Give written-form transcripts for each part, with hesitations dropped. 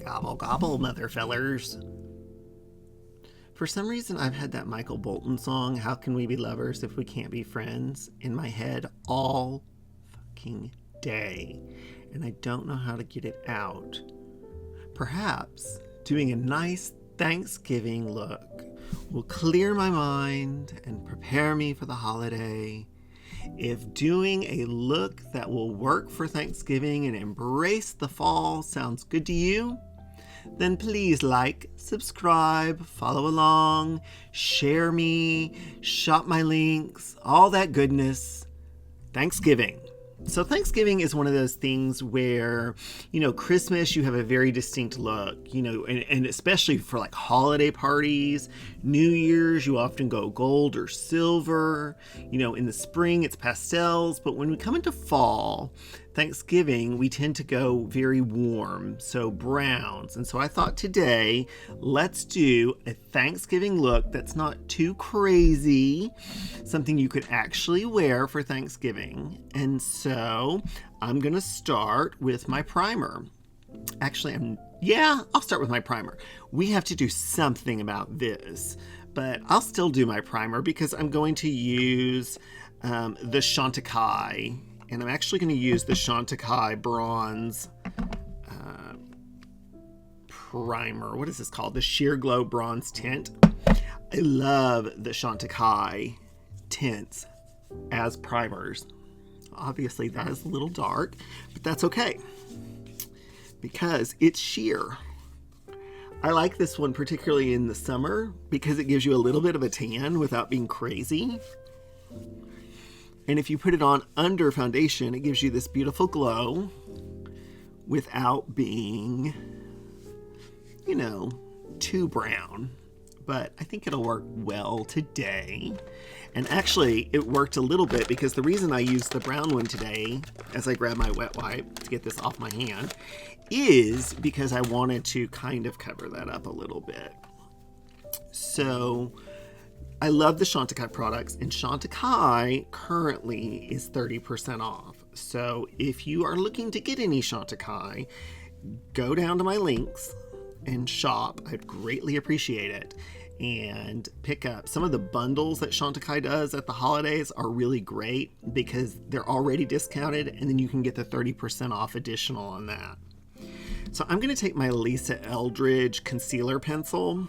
Gobble, gobble, motherfellers. For some reason, I've had that Michael Bolton song, How Can We Be Lovers If We Can't Be Friends, in my head all fucking day. And I don't know how to get it out. Perhaps doing a nice Thanksgiving look will clear my mind and prepare me for the holiday. If doing a look that will work for Thanksgiving and embrace the fall sounds good to you, then please like, subscribe, follow along, share me, shop my links, all that goodness. Thanksgiving. So Thanksgiving is one of those things where, Christmas, you have a very distinct look, and especially for like holiday parties. New Year's, you often go gold or silver. In the spring, it's pastels. But when we come into fall, Thanksgiving, we tend to go very warm, so browns. And so I thought today, let's do a Thanksgiving look that's not too crazy, something you could actually wear for Thanksgiving. And so I'm going to start with my primer. Actually, I'll start with my primer. We have to do something about this, but I'll still do my primer because I'm going to use the Chantecaille. And I'm actually going to use the Chantecaille Bronze Primer. What is this called? The Sheer Glow Bronze Tint. I love the Chantecaille tints as primers. Obviously, that is a little dark, but that's okay because it's sheer. I like this one particularly in the summer because it gives you a little bit of a tan without being crazy. And if you put it on under foundation, it gives you this beautiful glow without being, too brown. But I think it'll work well today. And actually, it worked a little bit because the reason I used the brown one today, as I grab my wet wipe to get this off my hand, is because I wanted to kind of cover that up a little bit. So I love the Chantecaille products, and Chantecaille currently is 30% off. So if you are looking to get any Chantecaille, go down to my links and shop. I'd greatly appreciate it. And pick up some of the bundles that Chantecaille does at the holidays are really great because they're already discounted, and then you can get the 30% off additional on that. So I'm going to take my Lisa Eldridge concealer pencil,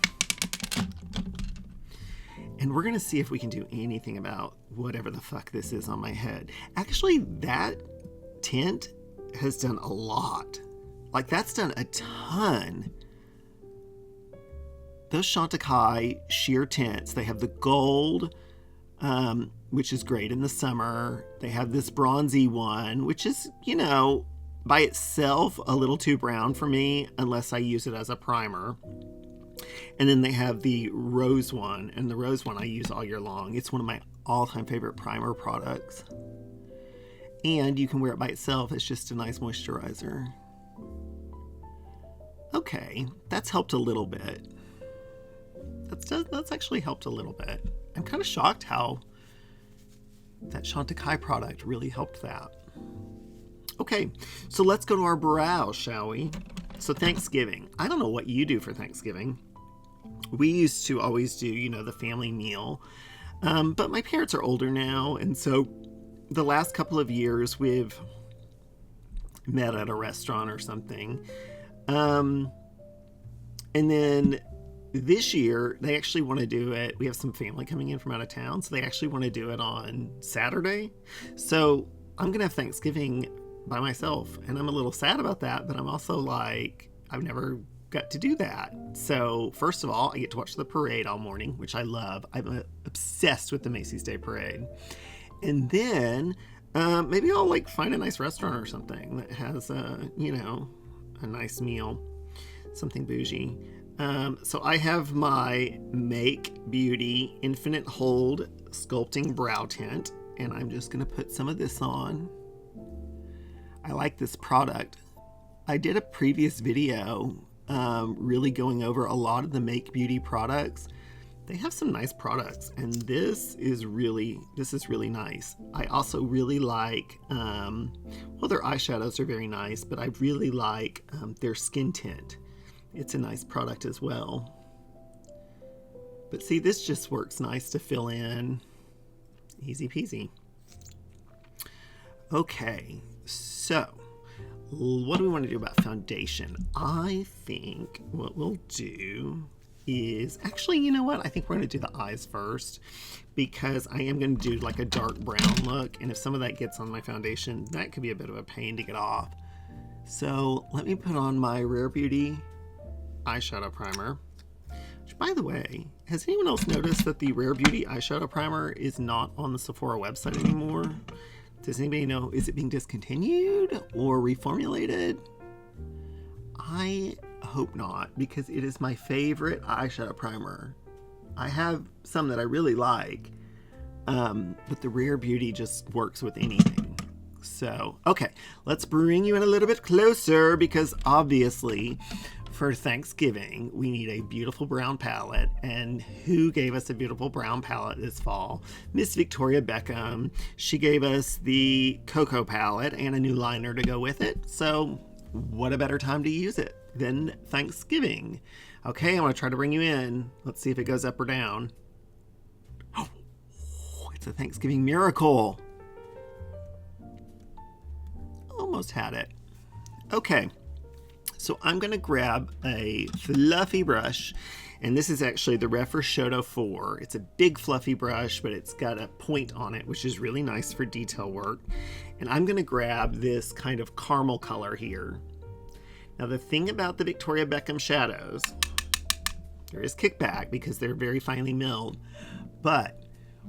and we're going to see if we can do anything about whatever the fuck this is on my head. Actually, that tint has done a lot. Like, that's done a ton. Those Chantecaille sheer tints, they have the gold, which is great in the summer. They have this bronzy one, which is, by itself a little too brown for me unless I use it as a primer. And then they have the rose one, and the rose one I use all year long. It's one of my all-time favorite primer products. And you can wear it by itself. It's just a nice moisturizer. Okay, that's helped a little bit. That's actually helped a little bit. I'm kind of shocked how that Chantecaille product really helped that. Okay, so let's go to our brows, shall we? So Thanksgiving. I don't know what you do for Thanksgiving. We used to always do, the family meal. But my parents are older now, and so the last couple of years we've met at a restaurant or something. And then this year, they actually want to do it. We have some family coming in from out of town, so they actually want to do it on Saturday. So I'm going to have Thanksgiving by myself, and I'm a little sad about that, but I'm also like, I've never got to do that. So first of all, I get to watch the parade all morning, which I love. I'm obsessed with the Macy's Day Parade. And then maybe I'll find a nice restaurant or something that has a nice meal, something bougie. So I have my Make Beauty Infinite Hold Sculpting Brow Tint, and I'm just going to put some of this on. I like this product. I did a previous video really going over a lot of the Make Beauty products. They have some nice products, and this is really nice. I also really like, their eyeshadows are very nice, but I really like their skin tint. It's a nice product as well. But see, this just works nice to fill in. Easy peasy. Okay, so what do we want to do about foundation? I think what we'll do is, actually, you know what? I think we're going to do the eyes first, because I am going to do like a dark brown look, and if some of that gets on my foundation, that could be a bit of a pain to get off. So let me put on my Rare Beauty eyeshadow primer. Which, by the way, has anyone else noticed that the Rare Beauty eyeshadow primer is not on the Sephora website anymore? Does anybody know, is it being discontinued or reformulated? I hope not, because it is my favorite eyeshadow primer. I have some that I really like, but the Rare Beauty just works with anything. So, okay, let's bring you in a little bit closer, because obviously for Thanksgiving we need a beautiful brown palette, and who gave us a beautiful brown palette this fall? Miss Victoria Beckham. She gave us the Cocoa palette and a new liner to go with it, so what a better time to use it than Thanksgiving. Okay, I'm going to try to bring you in. Let's see if it goes up or down. Oh, it's a Thanksgiving miracle. Almost had it. Okay, so I'm going to grab a fluffy brush, and this is actually the Refreshoto 4. It's a big fluffy brush, but it's got a point on it, which is really nice for detail work. And I'm going to grab this kind of caramel color here. Now, the thing about the Victoria Beckham shadows, there is kickback because they're very finely milled, but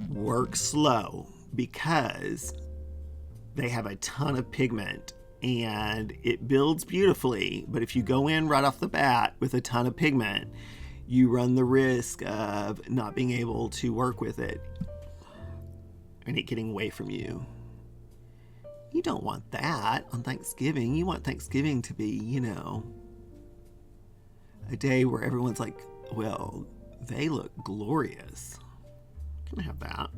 work slow because they have a ton of pigment and it builds beautifully. But if you go in right off the bat with a ton of pigment, you run the risk of not being able to work with it and it getting away from you. You don't want that on Thanksgiving. You want Thanksgiving to be, you know, a day where everyone's like, well, they look glorious. Can I have that?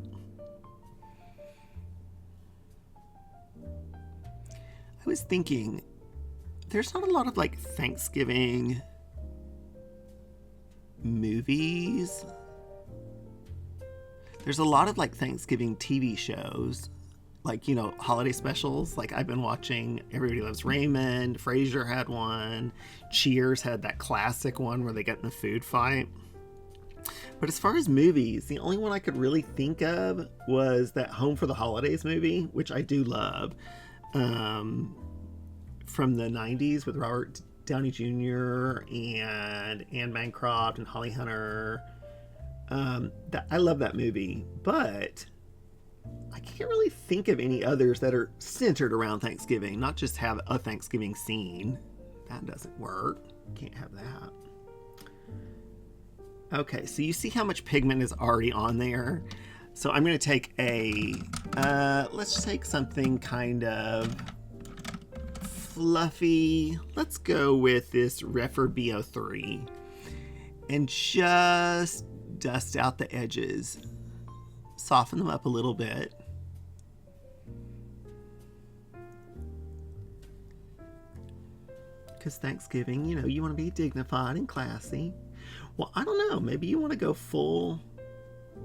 I was thinking, there's not a lot of like Thanksgiving movies. There's a lot of like Thanksgiving TV shows, like, you know, holiday specials. Like I've been watching Everybody Loves Raymond, Frasier had one, Cheers had that classic one where they get in the food fight. But as far as movies, the only one I could really think of was that Home for the Holidays movie, which I do love, from the 90s with Robert Downey Jr. and Anne Bancroft and Holly Hunter. I love that movie, but I can't really think of any others that are centered around Thanksgiving, not just have a Thanksgiving scene. That doesn't work. Can't have that. Okay, so you see how much pigment is already on there? So I'm going to take a, let's take something kind of fluffy. Let's go with this Refreshoto 3 and just dust out the edges. Soften them up a little bit. Because Thanksgiving, you know, you want to be dignified and classy. Well, I don't know. Maybe you want to go full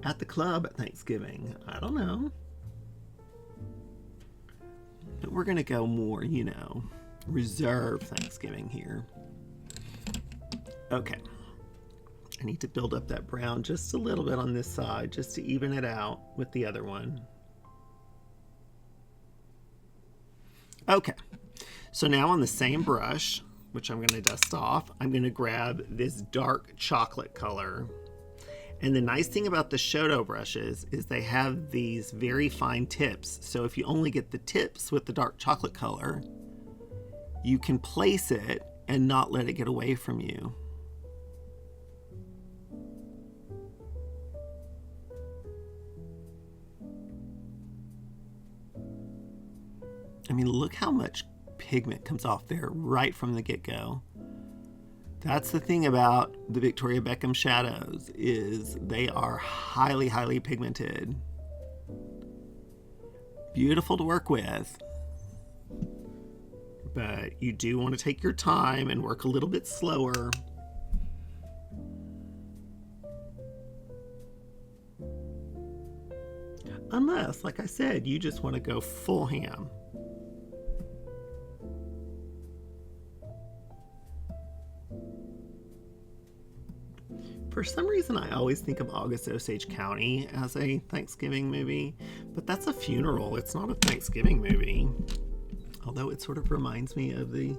at the club at Thanksgiving. I don't know. But we're going to go more, you know, reserve Thanksgiving here. Okay. I need to build up that brown just a little bit on this side just to even it out with the other one. Okay. So now on the same brush, which I'm going to dust off, I'm going to grab this dark chocolate color. And the nice thing about the Shoto brushes is they have these very fine tips. So if you only get the tips with the dark chocolate color, you can place it and not let it get away from you. I mean, look how much pigment comes off there right from the get-go. That's the thing about the Victoria Beckham shadows, is they are highly, highly pigmented. Beautiful to work with. But you do want to take your time and work a little bit slower Unless, like I said, you just want to go full ham. For some reason, I always think of August Osage County as a Thanksgiving movie, but that's a funeral. It's not a Thanksgiving movie. Although it sort of reminds me of the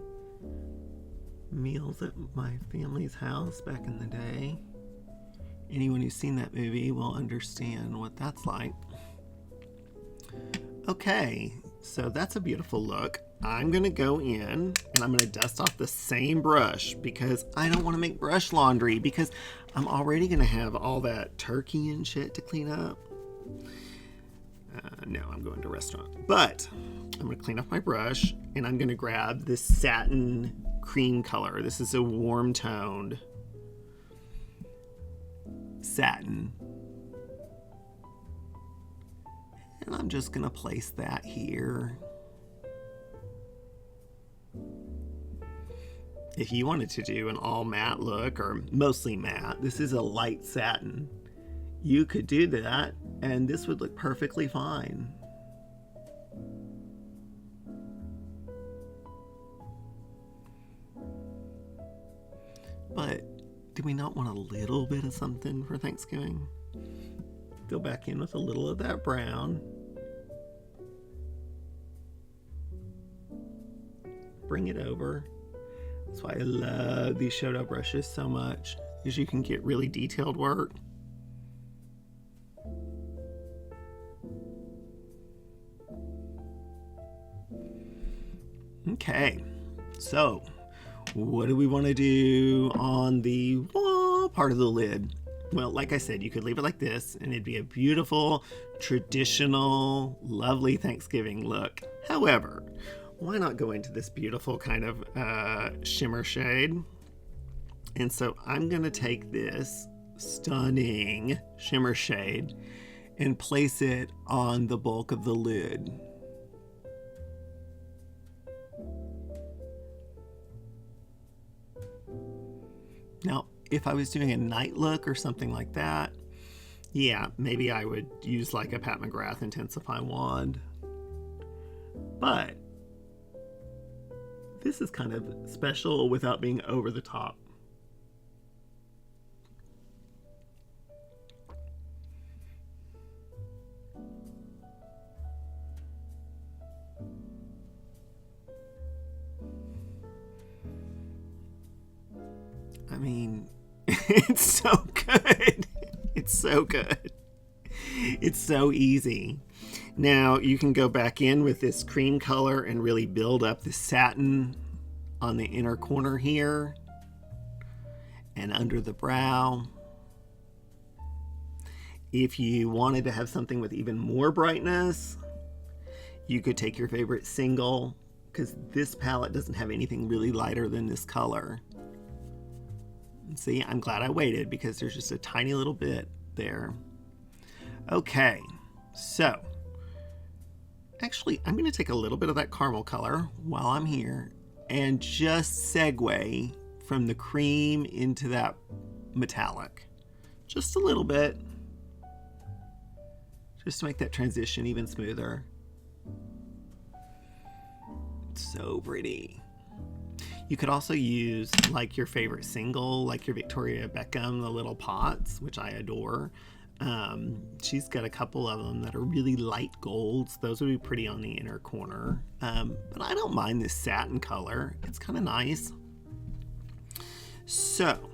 meals at my family's house back in the day. Anyone who's seen that movie will understand what that's like. Okay, so that's a beautiful look. I'm going to go in and I'm going to dust off the same brush because I don't want to make brush laundry because I'm already going to have all that turkey and shit to clean up. No, I'm going to a restaurant. But I'm going to clean off my brush and I'm going to grab this satin cream color. This is a warm toned satin. And I'm just going to place that here. If you wanted to do an all matte look or mostly matte, this is a light satin. You could do that and this would look perfectly fine. But do we not want a little bit of something for Thanksgiving? Go back in with a little of that brown. Bring it over. That's why I love these Shodo brushes so much, because you can get really detailed work. Okay, so what do we want to do on the wall part of the lid? Well, like I said, you could leave it like this and it'd be a beautiful, traditional, lovely Thanksgiving look. However, why not go into this beautiful kind of shimmer shade? And so I'm going to take this stunning shimmer shade and place it on the bulk of the lid. Now, if I was doing a night look or something like that, yeah, maybe I would use like a Pat McGrath Intensify wand. But this is kind of special without being over the top. I mean, it's so good. It's so good. It's so easy. Now you can go back in with this cream color and really build up the satin on the inner corner here and under the brow. If you wanted to have something with even more brightness, you could take your favorite single, because this palette doesn't have anything really lighter than this color. See, I'm glad I waited because there's just a tiny little bit there. Okay, so actually I'm going to take a little bit of that caramel color while I'm here and just segue from the cream into that metallic. Just a little bit. Just to make that transition even smoother. It's so pretty. You could also use like your favorite single, like your Victoria Beckham, the little pots, which I adore. She's got a couple of them that are really light golds. Those would be pretty on the inner corner. But I don't mind this satin color. It's kind of nice. So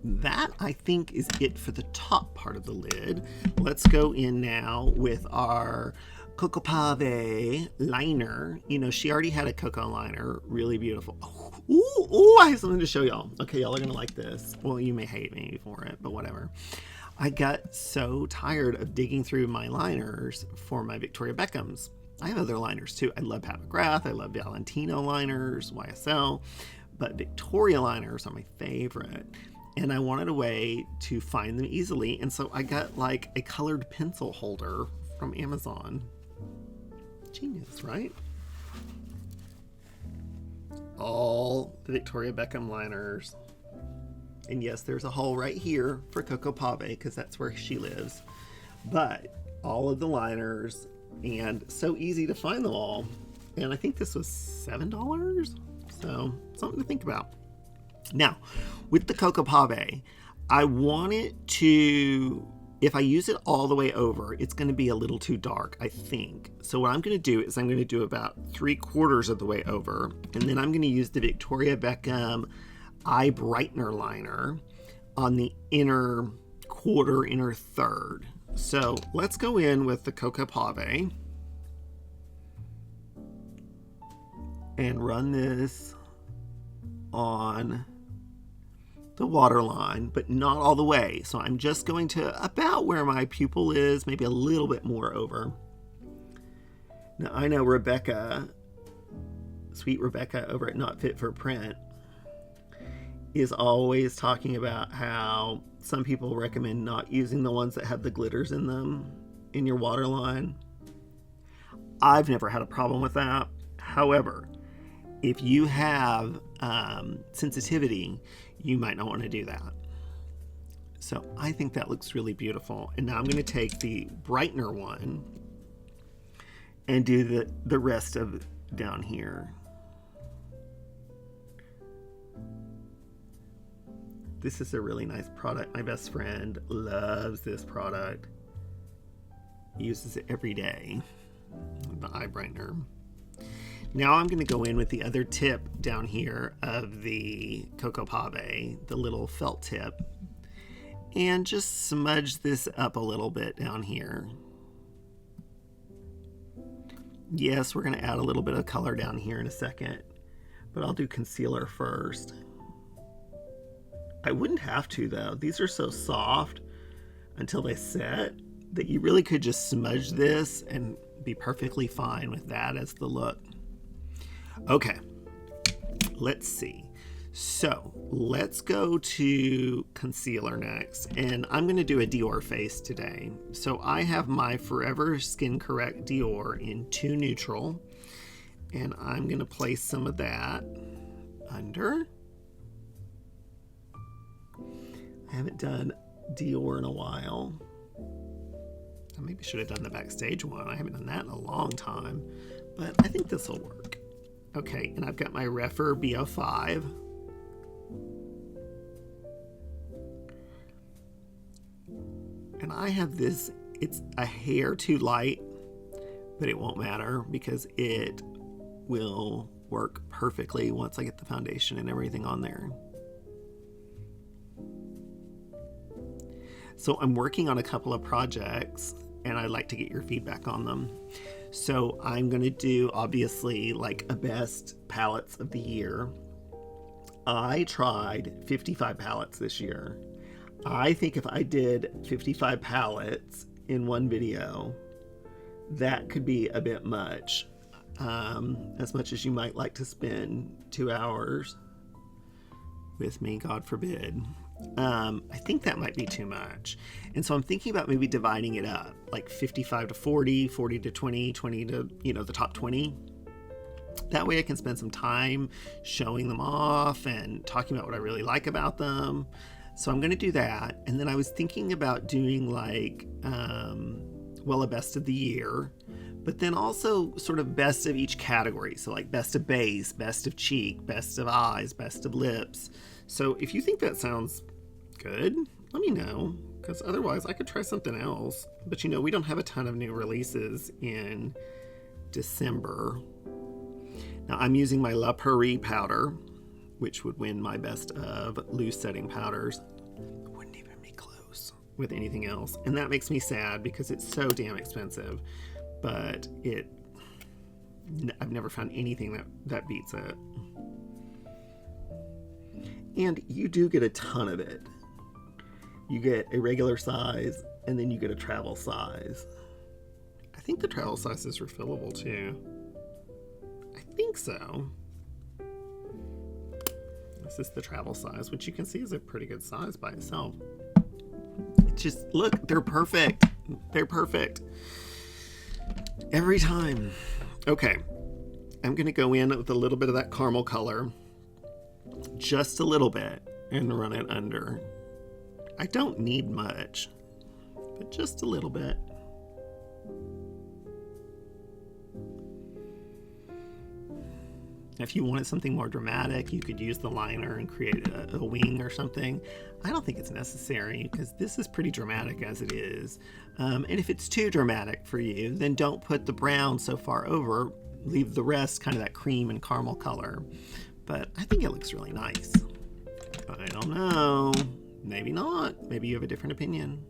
that I think is it for the top part of the lid. Let's go in now with our Coco Pave liner. You know, she already had a cocoa liner. Really beautiful. Ooh, I have something to show y'all. Okay, y'all are going to like this. Well, you may hate me for it, but whatever. I got so tired of digging through my liners for my Victoria Beckhams. I have other liners too. I love Pat McGrath. I love Valentino liners, YSL. But Victoria liners are my favorite. And I wanted a way to find them easily. And so I got like a colored pencil holder from Amazon. Genius, right? All the Victoria Beckham liners. And yes, there's a hole right here for Coco Pave because that's where she lives. But all of the liners, and so easy to find them all. And I think this was $7, so something to think about. Now, with the Coco Pave, I want it to, if I use it all the way over, it's going to be a little too dark, I think. So what I'm going to do is I'm going to do about 3/4 of the way over, and then I'm going to use the Victoria Beckham Eye Brightener Liner on the inner quarter, inner third. So let's go in with the Coco Pave and run this on the waterline, but not all the way. So I'm just going to about where my pupil is, maybe a little bit more over. Now I know Rebecca, sweet Rebecca over at Not Fit for Print, is always talking about how some people recommend not using the ones that have the glitters in them in your waterline. I've never had a problem with that. However, if you have sensitivity, you might not want to do that. So I think that looks really beautiful. And now I'm going to take the brightener one and do the rest of down here. This is a really nice product. My best friend loves this product. He uses it every day, the eye brightener. Now I'm going to go in with the other tip down here of the Coco Pave, the little felt tip, and just smudge this up a little bit down here. Yes, we're going to add a little bit of color down here in a second, but I'll do concealer first. I wouldn't have to though. These are so soft until they set that you really could just smudge this and be perfectly fine with that as the look. Okay, let's see. So let's go to concealer next, and I'm going to do a Dior face today. So I have my Forever Skin Correct Dior in 2 Neutral, and I'm going to place some of that under. I haven't done Dior in a while. I maybe should have done the Backstage one. I haven't done that in a long time, but I think this will work. Okay, and I've got my Refer BO5. And I have this, it's a hair too light, but it won't matter because it will work perfectly once I get the foundation and everything on there. So I'm working on a couple of projects and I'd like to get your feedback on them. So I'm going to do obviously like a best palettes of the year. I tried 55 palettes this year. I think if I did 55 palettes in one video, that could be a bit much. As much as you might like to spend 2 hours with me, God forbid. I think that might be too much. And so I'm thinking about maybe dividing it up, like 55 to 40, 40 to 20, 20 to, the top 20. That way I can spend some time showing them off and talking about what I really like about them. So I'm going to do that. And then I was thinking about doing like, a best of the year, but then also sort of best of each category. So like best of base, best of cheek, best of eyes, best of lips. So if you think that sounds good, let me know, because otherwise I could try something else. But we don't have a ton of new releases in December. Now I'm using my La Prairie powder, which would win my best of loose setting powders. Wouldn't even be close with anything else. And that makes me sad because it's so damn expensive. But I've never found anything that beats it. And you do get a ton of it. You get a regular size, and then you get a travel size. I think the travel size is refillable too. I think so. This is the travel size, which you can see is a pretty good size by itself. It's just, look, they're perfect. They're perfect. Every time. Okay. I'm going to go in with a little bit of that caramel color. Just a little bit. And run it under. I don't need much. But just a little bit. If you wanted something more dramatic, you could use the liner and create a wing or something. I don't think it's necessary because this is pretty dramatic as it is. And if it's too dramatic for you, then don't put the brown so far over. Leave the rest kind of that cream and caramel color. But I think it looks really nice. I don't know. Maybe not. Maybe you have a different opinion.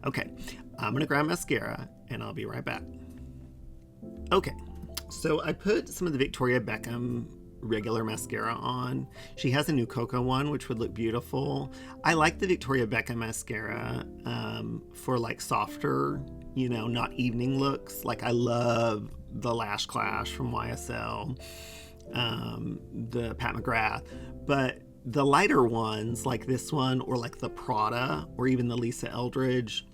Okay, I'm going to grab mascara and I'll be right back. Okay. So I put some of the Victoria Beckham regular mascara on. She has a new cocoa one, which would look beautiful. I like the Victoria Beckham mascara for like softer, you know, not evening looks. Like I love the Lash Clash from YSL, the Pat McGrath. But the lighter ones, like this one, or like the Prada, or even the Lisa Eldridge,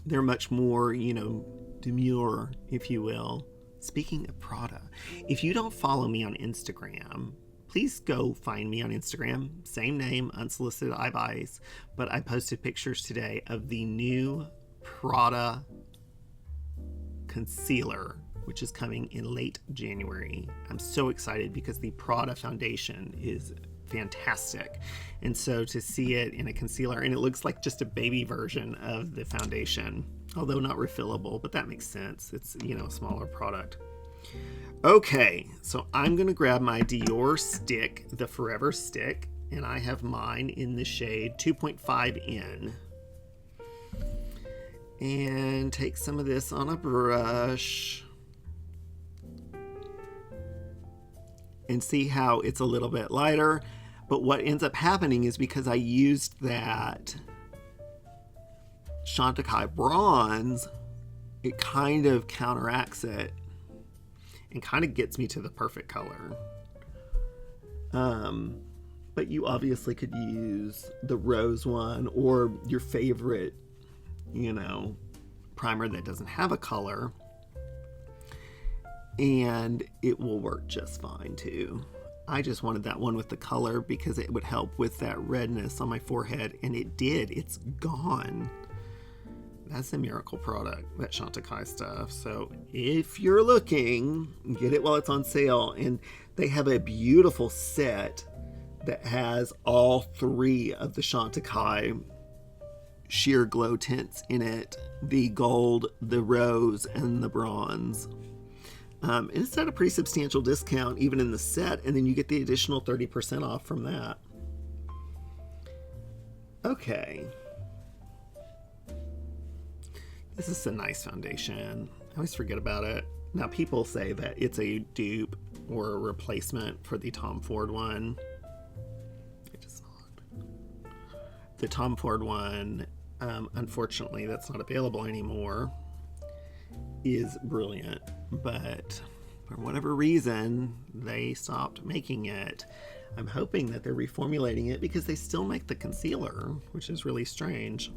they're much more, you know, demure, if you will. Speaking of Prada, if you don't follow me on Instagram, please go find me on Instagram. Same name, Unsolicited Eyebies. But I posted pictures today of the new Prada concealer, which is coming in late January. I'm so excited because the Prada foundation is fantastic. And so to see it in a concealer, and it looks like just a baby version of the foundation, although not refillable, but that makes sense. It's, you know, a smaller product. Okay, so I'm gonna grab my Dior stick, the Forever stick, and I have mine in the shade 2.5N. And take some of this on a brush. And see how it's a little bit lighter. But what ends up happening is because I used that Chantecaille bronze, it kind of counteracts it and kind of gets me to the perfect color. But you obviously could use the rose one or your favorite, you know, primer that doesn't have a color, and it will work just fine too. I just wanted that one with the color because it would help with that redness on my forehead, and it did. It's gone. That's a miracle product, that Chantecaille stuff. So if you're looking, get it while it's on sale. And they have a beautiful set that has all three of the Chantecaille sheer glow tints in it: the gold, the rose, and the bronze. And it's at a pretty substantial discount even in the set, and then you get the additional 30% off from that. Okay. This is a nice foundation. I always forget about it. Now people say that it's a dupe or a replacement for the Tom Ford one. It is not. The Tom Ford one, unfortunately, that's not available anymore, is brilliant, but for whatever reason they stopped making it. I'm hoping that they're reformulating it because they still make the concealer, which is really strange.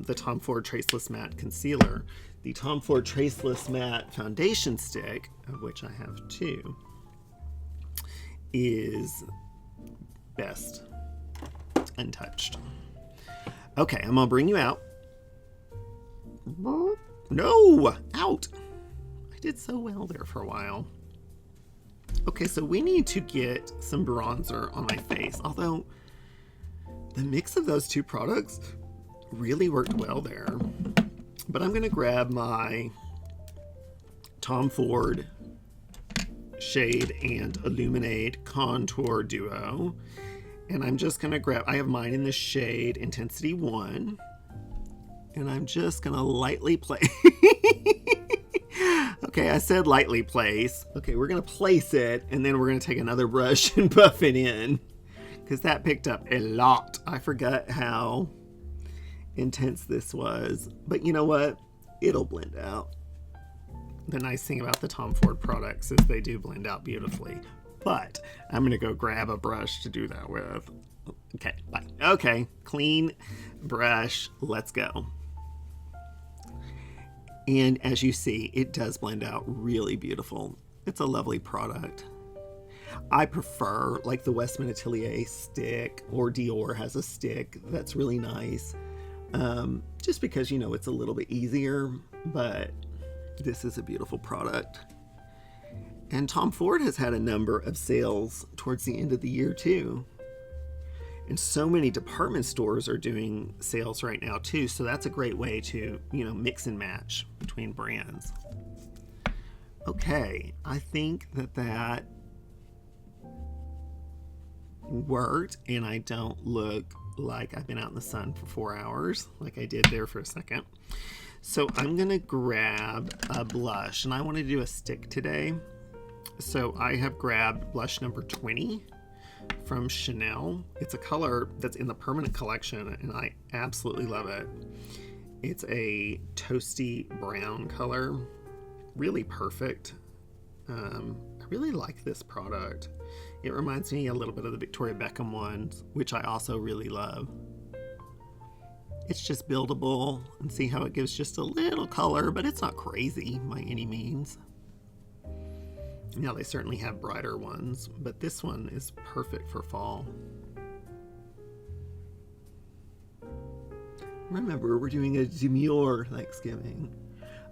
The Tom Ford Traceless Matte Concealer. The Tom Ford Traceless Matte Foundation Stick, of which I have two, is best untouched. Okay, I'm gonna bring you out. No! Out! I did so well there for a while. Okay, so we need to get some bronzer on my face, although the mix of those two products really worked well there. But I'm going to grab my Tom Ford Shade and Illuminate Contour Duo, and I'm just going to grab, I have mine in the shade Intensity 1, and I'm just going to lightly place. Okay, I said lightly place. Okay, we're going to place it, and then we're going to take another brush and buff it in, because that picked up a lot. I forgot how intense this was, but you know what? It'll blend out. The nice thing about the Tom Ford products is they do blend out beautifully, but I'm going to go grab a brush to do that with. Okay, bye. Okay, clean brush. Let's go. And as you see, it does blend out really beautiful. It's a lovely product. I prefer like the Westman Atelier stick, or Dior has a stick that's really nice. just because, it's a little bit easier, but this is a beautiful product. And Tom Ford has had a number of sales towards the end of the year too. And so many department stores are doing sales right now too, so that's a great way to, mix and match between brands. Okay, I think that worked, and I don't look like I've been out in the sun for 4 hours like I did there for a second. So I'm gonna grab a blush, and I want to do a stick today. So I have grabbed blush number 20 from Chanel. It's a color that's in the permanent collection, and I absolutely love it. It's a toasty brown color, really perfect. I really like this product. It reminds me a little bit of the Victoria Beckham ones, which I also really love. It's just buildable, and see how it gives just a little color, but it's not crazy by any means. Now, they certainly have brighter ones, but this one is perfect for fall. Remember, we're doing a demure Thanksgiving.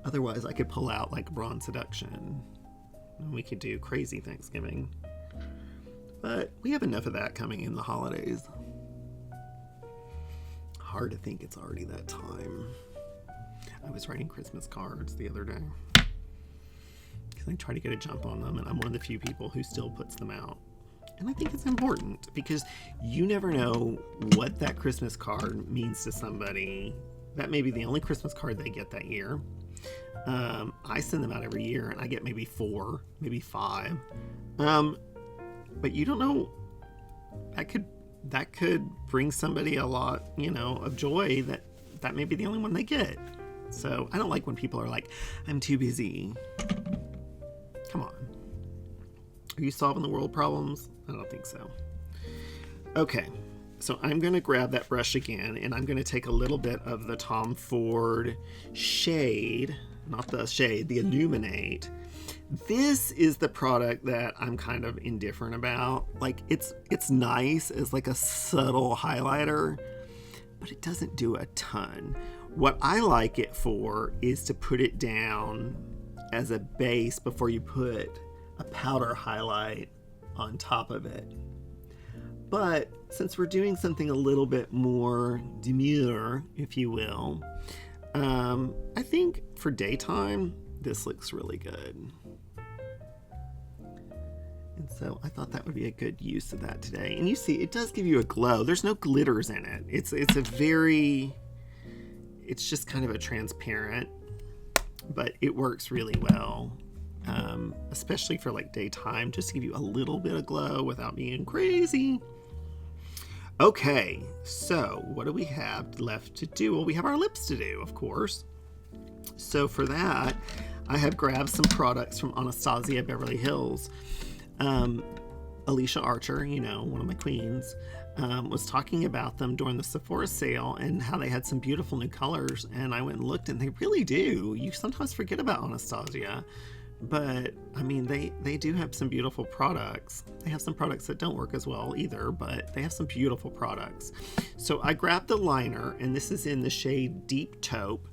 Otherwise, I could pull out like Bronze Seduction, and we could do crazy Thanksgiving. But we have enough of that coming in the holidays. Hard to think it's already that time. I was writing Christmas cards the other day, because I try to get a jump on them, and I'm one of the few people who still puts them out. And I think it's important, because you never know what that Christmas card means to somebody. That may be the only Christmas card they get that year. I send them out every year, and I get maybe 4, maybe 5. But you don't know, that could bring somebody a lot, of joy that may be the only one they get. So I don't like when people are like, I'm too busy. Come on. Are you solving the world problems? I don't think so. Okay, so I'm going to grab that brush again, and I'm going to take a little bit of the Tom Ford shade, not the shade, the Illuminate. This is the product that I'm kind of indifferent about. Like, it's nice as like a subtle highlighter, but it doesn't do a ton. What I like it for is to put it down as a base before you put a powder highlight on top of it. But since we're doing something a little bit more demure, if you will, I think for daytime, this looks really good. And so I thought that would be a good use of that today. And you see, it does give you a glow. There's no glitters in it. It's just kind of a transparent, but it works really well. Especially for like daytime, just to give you a little bit of glow without being crazy. Okay, so what do we have left to do? Well, we have our lips to do, of course. So for that, I have grabbed some products from Anastasia Beverly Hills. Alicia Archer, one of my queens, was talking about them during the Sephora sale and how they had some beautiful new colors. And I went and looked, and they really do. You sometimes forget about Anastasia, but I mean, they do have some beautiful products. They have some products that don't work as well either, but they have some beautiful products. So I grabbed the liner, and this is in the shade Deep Taupe.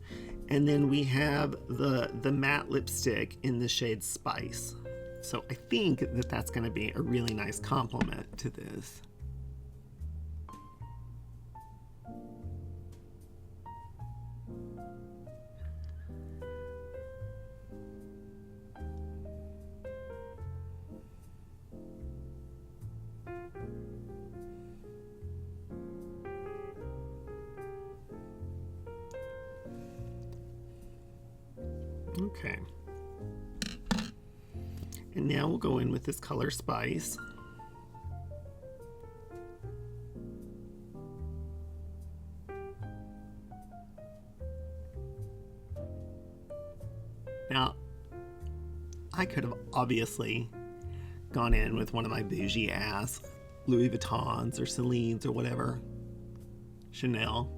And then we have the matte lipstick in the shade Spice. So I think that that's going to be a really nice complement to this. Okay. And now we'll go in with this color Spice. Now, I could have obviously gone in with one of my bougie ass Louis Vuittons or Celine's or whatever. Chanel.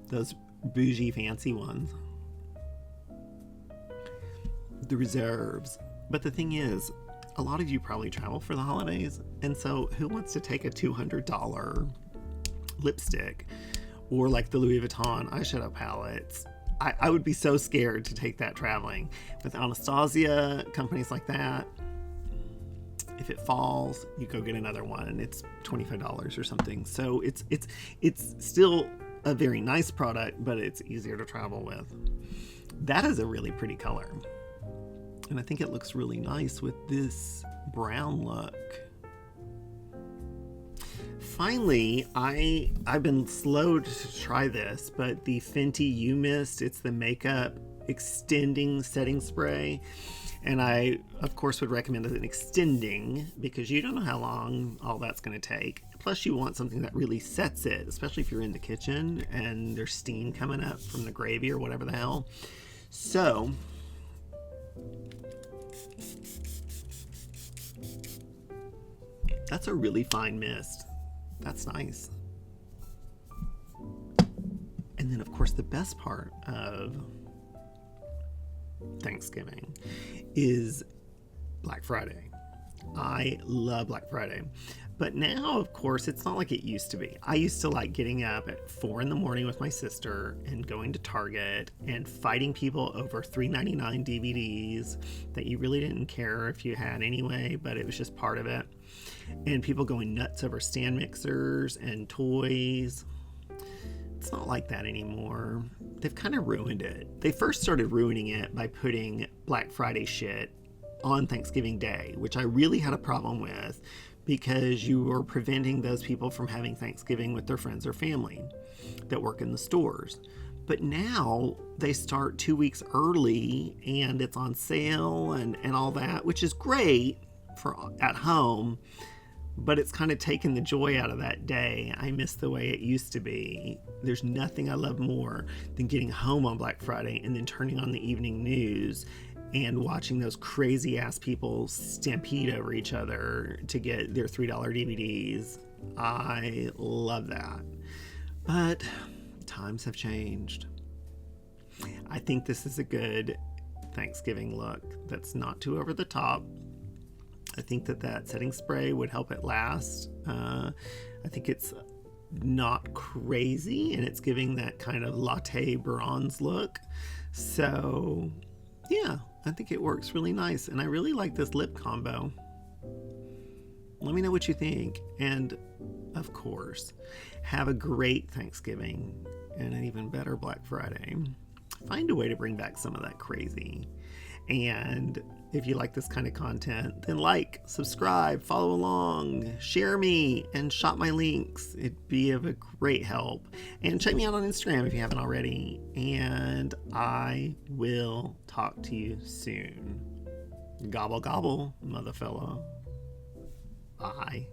Those bougie fancy ones. The reserves. But the thing is, a lot of you probably travel for the holidays, and so who wants to take a $200 lipstick or like the Louis Vuitton eyeshadow palettes. I would be so scared to take that traveling. With Anastasia, companies like that, if it falls, you go get another one, and it's $25 or something. So it's still a very nice product, but it's easier to travel with. That is a really pretty color, and I think it looks really nice with this brown look. Finally, I've been slow to try this, but the Fenty You Mist, it's the makeup extending setting spray. And I, of course, would recommend it extending because you don't know how long all that's going to take. Plus, you want something that really sets it, especially if you're in the kitchen and there's steam coming up from the gravy or whatever the hell. So, that's a really fine mist. That's nice. And then, of course, the best part of Thanksgiving is Black Friday. I love Black Friday. But now, of course, it's not like it used to be. I used to like getting up at 4 in the morning with my sister and going to Target and fighting people over $3.99 DVDs that you really didn't care if you had anyway, but it was just part of it. And people going nuts over stand mixers and toys. It's not like that anymore. They've kind of ruined it. They first started ruining it by putting Black Friday shit on Thanksgiving Day, which I really had a problem with because you were preventing those people from having Thanksgiving with their friends or family that work in the stores. But now they start 2 weeks early and it's on sale and all that, which is great for at home. But it's kind of taken the joy out of that day. I miss the way it used to be. There's nothing I love more than getting home on Black Friday and then turning on the evening news and watching those crazy ass people stampede over each other to get their $3 DVDs. I love that. But times have changed. I think this is a good Thanksgiving look that's not too over the top. I think that setting spray would help it last. I think it's not crazy and it's giving that kind of latte bronze look. So yeah, I think it works really nice. And I really like this lip combo. Let me know what you think. And of course, have a great Thanksgiving and an even better Black Friday. Find a way to bring back some of that crazy. And if you like this kind of content, then like, subscribe, follow along, share me, and shop my links. It'd be of a great help. And check me out on Instagram if you haven't already. And I will talk to you soon. Gobble gobble, mother fella. Bye.